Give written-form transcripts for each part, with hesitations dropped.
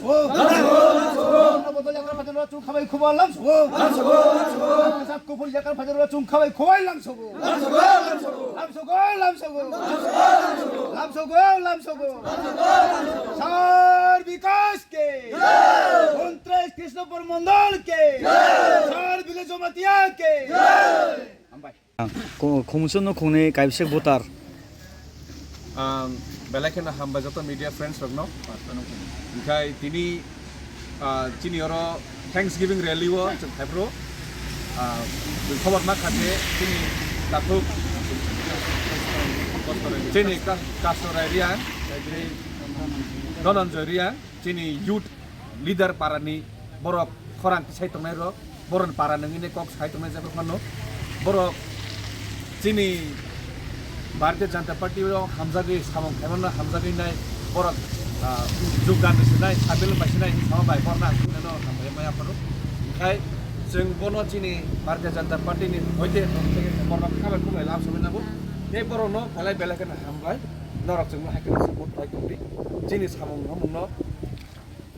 lamsogo botol jakar pajar chung khabai khubal lamsogo sak kupul jakar pajar chung khabai khowai lamsogo sar vikas ke mantri krishnapur mandal ke sar village matia ke khungsun no khungni kaibsek votar বেলাইকেন হামবা যত media friends রকনো ওমফাই তিনি চিনি অর thanksgiving র্যালিও থাইপ্রো খবর মা খাতে তিনি লাথুক চিনি কাস্টরাইরিয়া ধনঞ্জয় চিনি ইউথ লিডার পারানি বরক খরাং সাইতংনাই র বরন পারা নঙিনে কক সাইতংনাই যাবে ফানো বরক চিনি भारतीय जनता पार्टी हामजागै सामं खायमोन हामजागै नाय बरक जुगान सिनाय साबिल बासिनाय सामा बाय बरना खुननो हामबाय माया फरो ओंखाय जों बनो चिनि भारतीय जनता पार्टी नि होइते बरक खाबाय खुबाय लाम समेनाबो बे बरनो फलाय बेलाखन हामबाय नरक जों हायखन सपोर्ट खालामदि चिनि सामं हमनो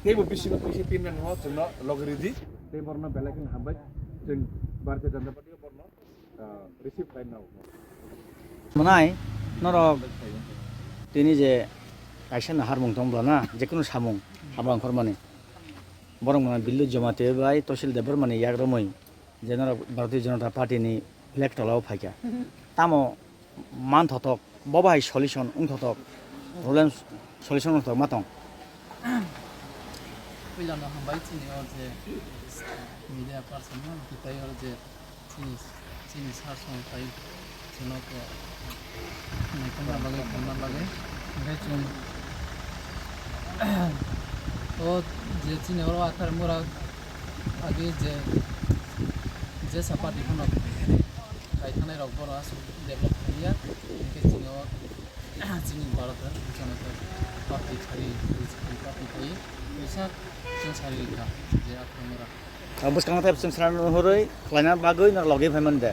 बेबो बिसिनो फैसे पिनमेन हो जोंनो लगरिदि बे बरनो बेलाखन हामबाय जों भारतीय जनता पार्टी बरनो रिसिभ खालामनाव मोनाय नरक তিনি যে কাইছেন হারমুং দंब्लाना जेकुनु सामुं हाबांखर माने बरं माने बिल्लु जमाते बाय तहसिल देबर माने याग्रमै जे नरक भारतीय जनता पार्टी नि फ्लेग तलाव फायका तामो मान थथक बबाय सलिउशन उन थथक प्रब्लेम सलिउशन थथक मातं पहिलानो हामबाय चिनि जे मिडिया पार्सन बिथाय जे चिनि सार संथाय जोंनावथ' खालामना लागै ओमफ्राय जों जे चिनियाव आखार मुरा आगे जे सापाति खनो गायखानाय राव बर' डेभलप खालिया ओमफ्राय चिनियाव जोंनि भारत जनता पार्टी थायो पार्टी थायो फैसा जों सारिखा जे आखार मुरा बुसखांना थाब जों सारा हरै खलायना बागै ना लगै फायमोन दे